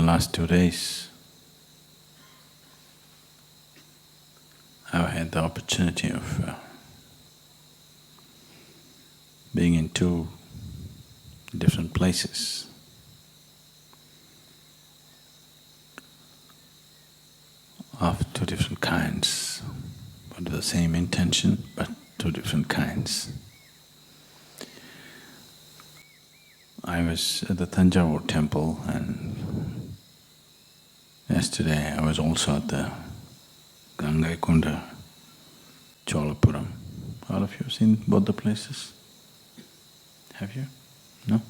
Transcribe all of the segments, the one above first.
last 2 days, I've had the opportunity of being in two different places. Of two different kinds, but with the same intention, but two different kinds. I was at the Thanjavur Temple, and yesterday I was also at the Gangaikonda Cholapuram. All of you have seen both the places? Have you? No?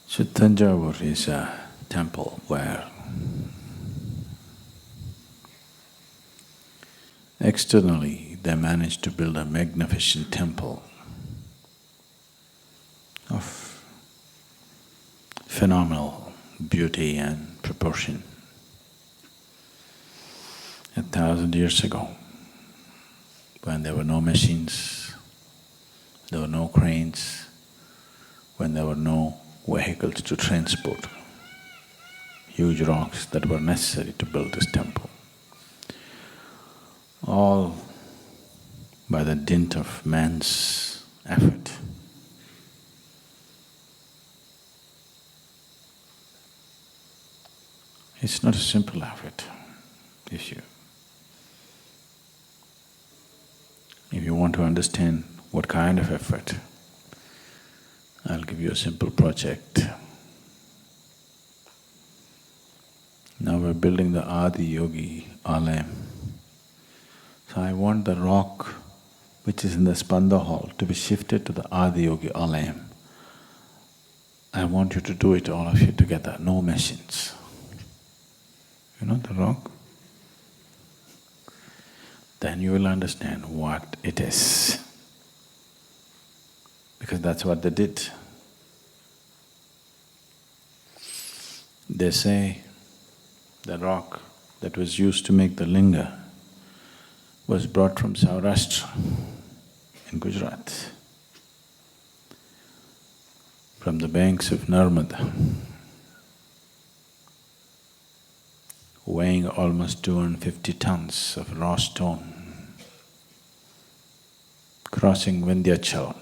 So Thanjavur is a temple where externally they managed to build a magnificent temple of phenomenal beauty and proportion. 1,000 years ago, when there were no machines, there were no cranes, when there were no vehicles to transport huge rocks that were necessary to build this temple. All by the dint of man's effort. It's not a simple effort. If you want to understand what kind of effort, I'll give you a simple project. Now we're building the Adi Yogi Alayam. So I want the rock which is in the Spanda hall to be shifted to the Adi Yogi Alayam. I want you to do it, all of you together, no machines. You know the rock? Then you will understand what it is. Because that's what they did. They say the rock that was used to make the linga was brought from Saurashtra in Gujarat, from the banks of Narmada, weighing almost 250 tons of raw stone, crossing Vindhyachal.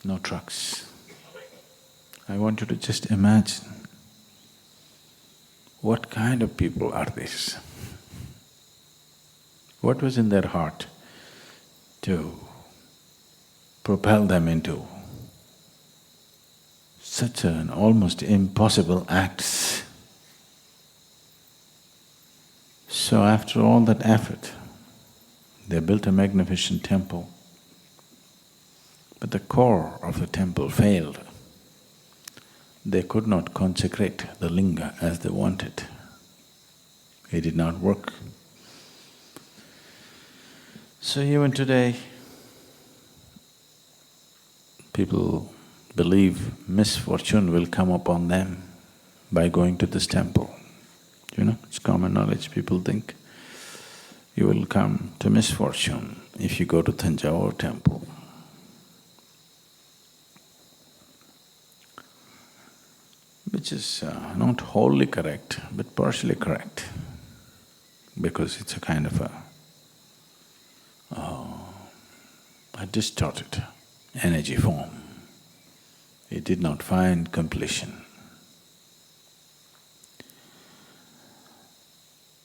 No trucks. I want you to just imagine what kind of people are these? What was in their heart to propel them into such an almost impossible act? So after all that effort, they built a magnificent temple, but the core of the temple failed. They could not consecrate the linga as they wanted. It did not work. So even today, people believe misfortune will come upon them by going to this temple. You know, it's common knowledge, people think you will come to misfortune if you go to Thanjavur temple. Which is not wholly correct, but partially correct, because it's a kind of a distorted energy form. It did not find completion.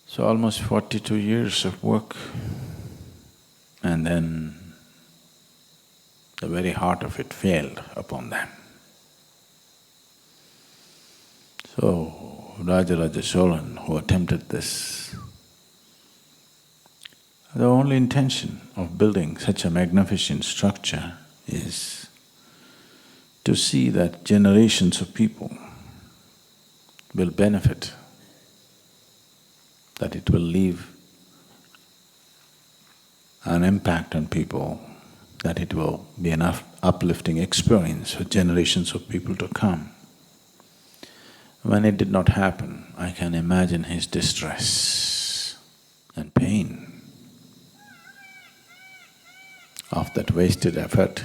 So almost 42 years of work, and then the very heart of it failed upon them. So Rajaraja Chola, who attempted this, the only intention of building such a magnificent structure is to see that generations of people will benefit, that it will leave an impact on people, that it will be an uplifting experience for generations of people to come. When it did not happen, I can imagine his distress and pain of that wasted effort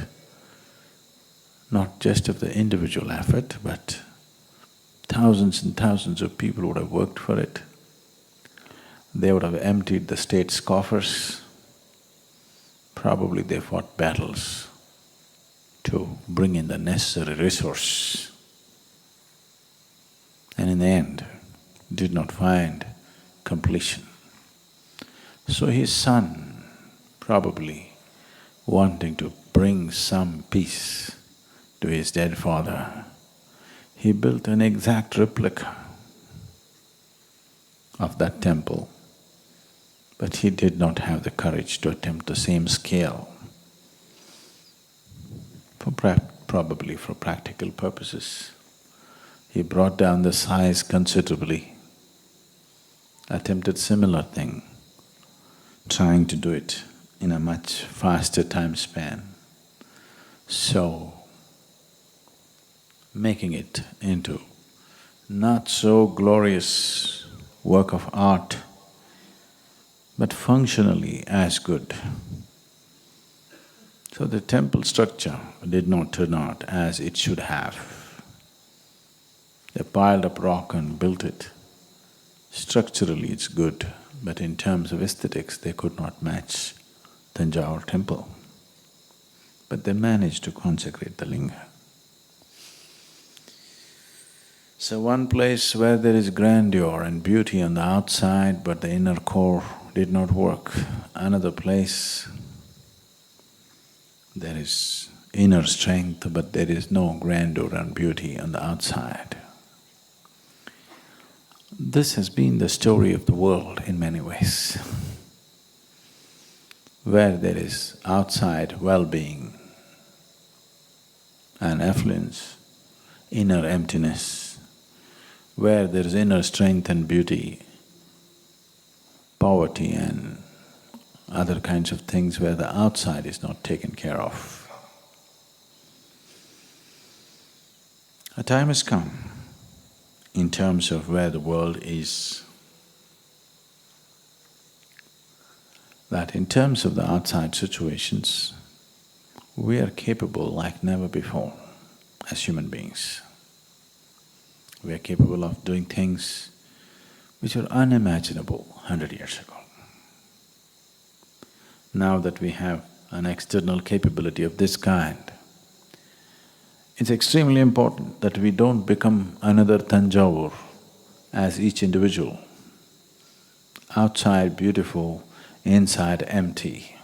not just of the individual effort, but thousands and thousands of people would have worked for it. They would have emptied the state's coffers. Probably they fought battles to bring in the necessary resource. And in the end, did not find completion. So his son, probably wanting to bring some peace to his dead father, he built an exact replica of that temple, but he did not have the courage to attempt the same scale, probably for practical purposes. He brought down the size considerably, attempted similar thing, trying to do it in a much faster time span. So, making it into not so glorious work of art, but functionally as good. So the temple structure did not turn out as it should have. They piled up rock and built it. Structurally it's good, but in terms of aesthetics they could not match Thanjavur temple. But they managed to consecrate the linga. So one place where there is grandeur and beauty on the outside, but the inner core did not work. Another place, there is inner strength, but there is no grandeur and beauty on the outside. This has been the story of the world in many ways. Where there is outside well-being and affluence, inner emptiness, where there is inner strength and beauty, poverty and other kinds of things where the outside is not taken care of. A time has come in terms of where the world is, that in terms of the outside situations, we are capable like never before as human beings. We are capable of doing things which were unimaginable 100 years ago. Now that we have an external capability of this kind, it's extremely important that we don't become another Thanjavur as each individual. Outside beautiful, inside empty.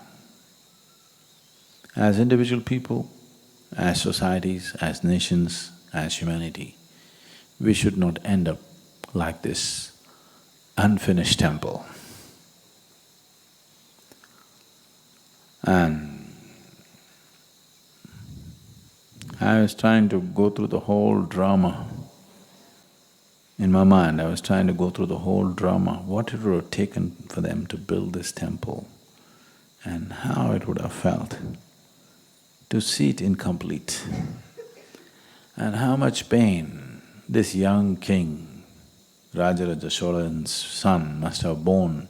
As individual people, as societies, as nations, as humanity, we should not end up like this unfinished temple. And I was trying to go through the whole drama. In my mind, I was trying to go through the whole drama, what it would have taken for them to build this temple and how it would have felt to see it incomplete, and how much pain this young king, Rajaraja Chola's son, must have borne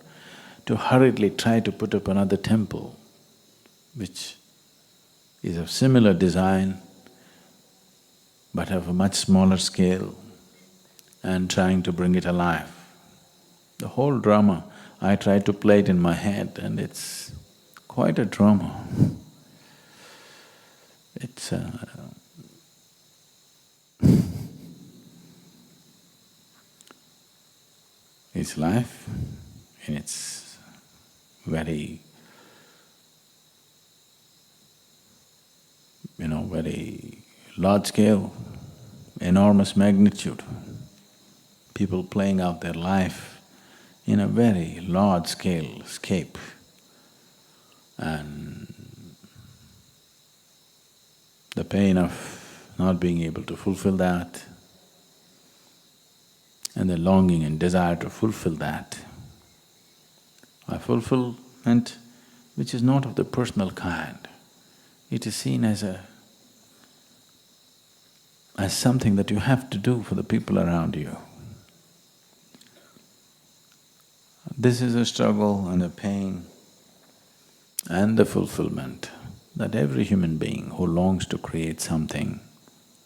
to hurriedly try to put up another temple which is of similar design but of a much smaller scale, and trying to bring it alive. The whole drama, I tried to play it in my head and it's quite a drama. It's it's life in its very, very large scale, enormous magnitude. People playing out their life in a very large scale scape, and the pain of not being able to fulfill that, and the longing and desire to fulfill that. A fulfillment which is not of the personal kind. It is seen as something that you have to do for the people around you. This is a struggle and a pain and the fulfillment that every human being who longs to create something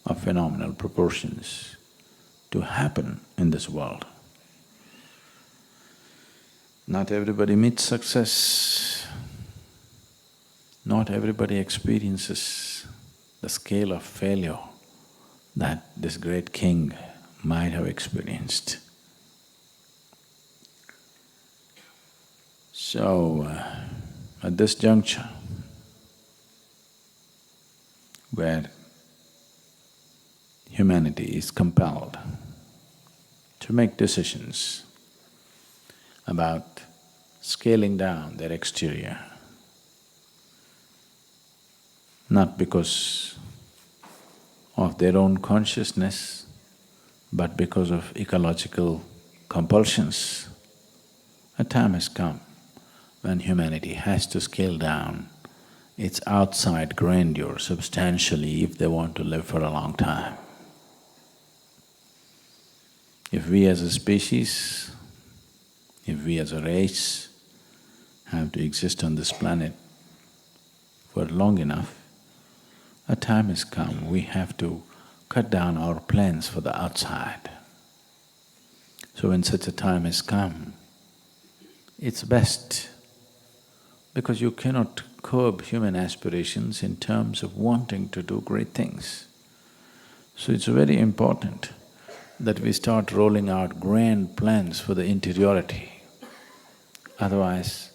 of phenomenal proportions to happen in this world, not everybody meets success, not everybody experiences the scale of failure that this great king might have experienced. So, at this juncture, where humanity is compelled to make decisions about scaling down their exterior, not because of their own consciousness, but because of ecological compulsions, a time has come when humanity has to scale down its outside grandeur substantially if they want to live for a long time. If we as a species, if we as a race have to exist on this planet for long enough, a time has come, we have to cut down our plans for the outside. So when such a time has come, it's best, because you cannot curb human aspirations in terms of wanting to do great things. So it's very important that we start rolling out grand plans for the interiority. Otherwise,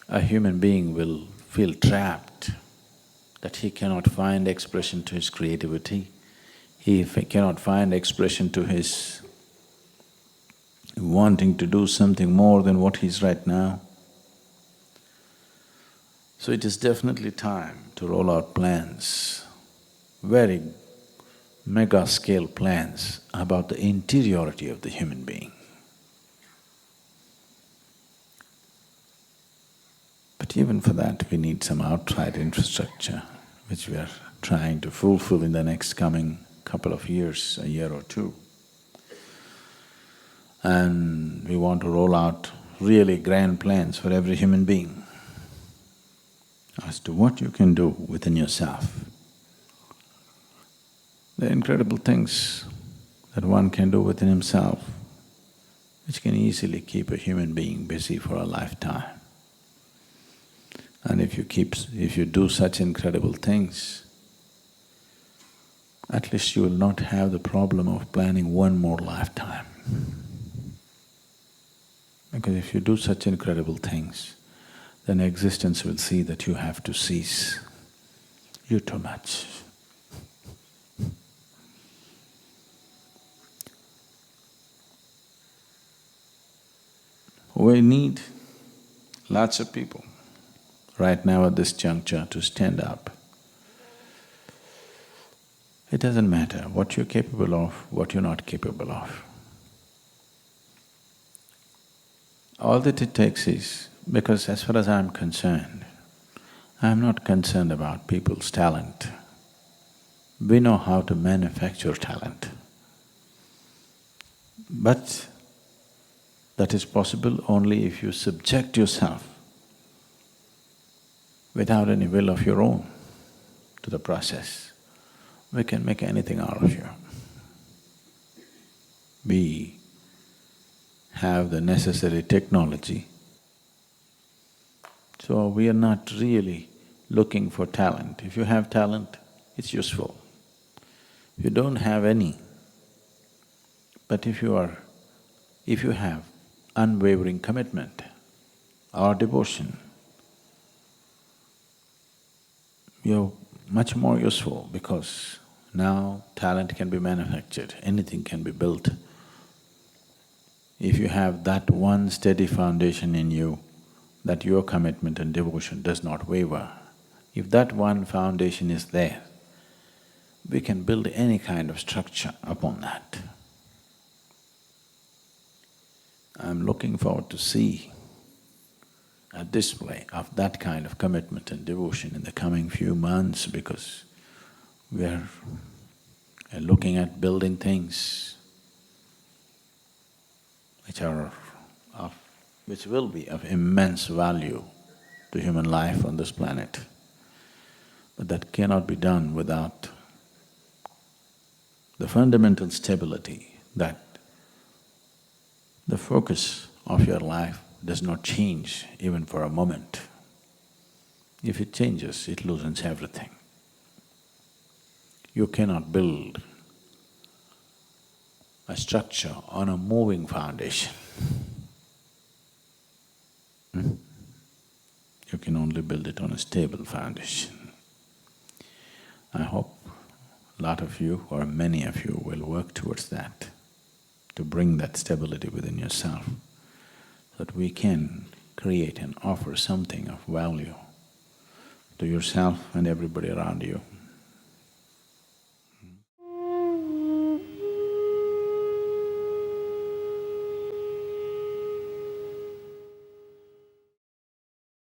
a human being will feel trapped, that he cannot find expression to his creativity, he cannot find expression to his wanting to do something more than what he is right now. So it is definitely time to roll out plans, very mega-scale plans about the interiority of the human being. But even for that, we need some outside infrastructure, which we are trying to fulfill in the next coming couple of years, a year or two. And we want to roll out really grand plans for every human being as to what you can do within yourself. There are incredible things that one can do within himself, which can easily keep a human being busy for a lifetime. And if you do such incredible things, at least you will not have the problem of planning one more lifetime. Because if you do such incredible things, then existence will see that you have to cease. You're too much. We need lots of people right now at this juncture to stand up. It doesn't matter what you're capable of, what you're not capable of. All that it takes is, because as far as I'm concerned, I'm not concerned about people's talent. We know how to manufacture talent. But that is possible only if you subject yourself without any will of your own to the process. We can make anything out of you. We have the necessary technology, so we are not really looking for talent. If you have talent, it's useful. If you don't have any, but if you have unwavering commitment or devotion, you're much more useful, because now talent can be manufactured, anything can be built. If you have that one steady foundation in you, that your commitment and devotion does not waver, if that one foundation is there, we can build any kind of structure upon that. I'm looking forward to see a display of that kind of commitment and devotion in the coming few months, because we're looking at building things which will be of immense value to human life on this planet. But that cannot be done without the fundamental stability that the focus of your life does not change even for a moment. If it changes, it loosens everything. You cannot build a structure on a moving foundation. You can only build it on a stable foundation. I hope a lot of you or many of you will work towards that, to bring that stability within yourself, so that we can create and offer something of value to yourself and everybody around you.